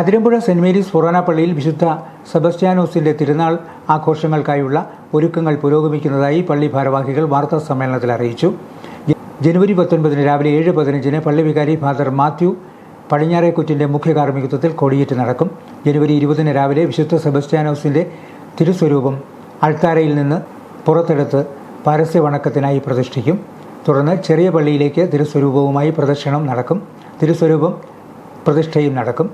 Athirampuzha saint Mary's ഫൊറോന പള്ളിയിൽ വിശുദ്ധ സെബസ്റ്റ്യാനോസിന്റെ തിരുനാൾ ആഘോഷങ്ങൾക്കായുള്ള ഒരുക്കങ്ങൾ പുരോഗമിക്കുന്നതായി പള്ളി ഭാരവാഹികൾ വാർത്താ സമ്മേളനത്തിൽ അറിയിച്ചു. ജനുവരി 19 രാവിലെ 7:15 പള്ളി വികാരി ഫാദർ മാത്യു പടിഞ്ഞാറേക്കുറ്റിന്റെ മുഖ്യ കാർമ്മികത്വത്തിൽ കൊടിയേറ്റ് നടക്കും. ജനുവരി 20 രാവിലെ വിശുദ്ധ സെബസ്റ്റ്യാനോസിന്റെ തിരുസ്വരൂപം അൾത്താരയിൽ നിന്ന് പുറത്തെടുത്ത് പരസ്യവണക്കത്തിനായി പ്രതിഷ്ഠിക്കും. തുടർന്ന് ചെറിയ പള്ളിയിലേക്ക് തിരുസ്വരൂപവുമായി പ്രദക്ഷിണം നടക്കും. തിരുസ്വരൂപം പ്രതിഷ്ഠയും നടക്കും.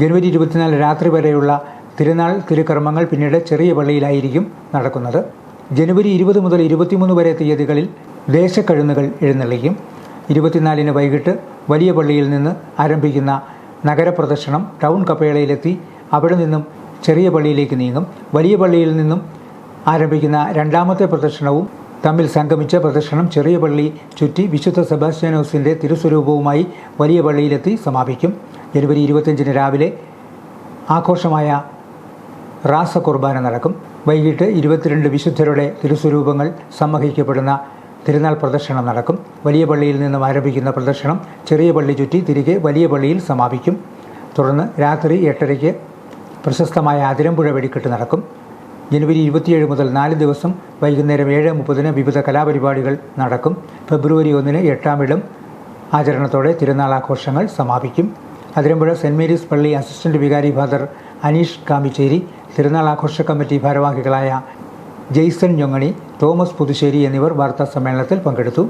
ജനുവരി 24 രാത്രി വരെയുള്ള തിരുനാൾ തിരുക്കർമ്മങ്ങൾ പിന്നീട് ചെറിയ പള്ളിയിലായിരിക്കും നടക്കുന്നത്. ജനുവരി 20 മുതൽ 23 വരെ തീയതികളിൽ ദേശക്കഴുന്നുകൾ എഴുന്നള്ളിക്കും. 24 വൈകിട്ട് വലിയ പള്ളിയിൽ നിന്ന് ആരംഭിക്കുന്ന നഗരപ്രദക്ഷിണം ടൗൺ കപ്പേളയിലെത്തി അവിടെ നിന്നും ചെറിയ പള്ളിയിലേക്ക് നീങ്ങും. വലിയ പള്ളിയിൽ നിന്നും ആരംഭിക്കുന്ന രണ്ടാമത്തെ പ്രദക്ഷിണവും തമ്മിൽ സംഗമിച്ച പ്രദക്ഷിണം ചെറിയ പള്ളി ചുറ്റി വിശുദ്ധ സെബാസ്റ്റ്യാനോസിൻ്റെ തിരുസ്വരൂപവുമായി വലിയ പള്ളിയിലെത്തി സമാപിക്കും. ജനുവരി 25 രാവിലെ ആഘോഷമായ റാസ കുർബാന നടക്കും. വൈകിട്ട് 22 വിശുദ്ധരുടെ തിരുസ്വരൂപങ്ങൾ സമ്മഹിക്കപ്പെടുന്ന തിരുനാൾ പ്രദക്ഷിണം നടക്കും. വലിയ പള്ളിയിൽ നിന്നും ആരംഭിക്കുന്ന പ്രദക്ഷിണം ചെറിയ പള്ളി ചുറ്റി തിരികെ വലിയ പള്ളിയിൽ സമാപിക്കും. തുടർന്ന് രാത്രി 8:30 പ്രശസ്തമായ അതിരമ്പുഴ വെടിക്കെട്ട് നടക്കും. ജനുവരി 27 മുതൽ 4 ദിവസം വൈകുന്നേരം 7:30 വിവിധ കലാപരിപാടികൾ നടക്കും. ഫെബ്രുവരി 1 8-ാം ഇടം ആചരണത്തോടെ തിരുനാൾ ആഘോഷങ്ങൾ സമാപിക്കും. അതിരമ്പുഴ സെന്റ് മേരീസ് പള്ളി അസിസ്റ്റന്റ് വികാരി ഫാദർ അനീഷ് കാമിച്ചേരി, തിരുനാൾ ആഘോഷ കമ്മിറ്റി ഭാരവാഹികളായ ജെയ്സൺ ഞൊങ്ങണി, തോമസ് പുതുശ്ശേരി എന്നിവർ വാർത്താ സമ്മേളനത്തിൽ പങ്കെടുത്തു.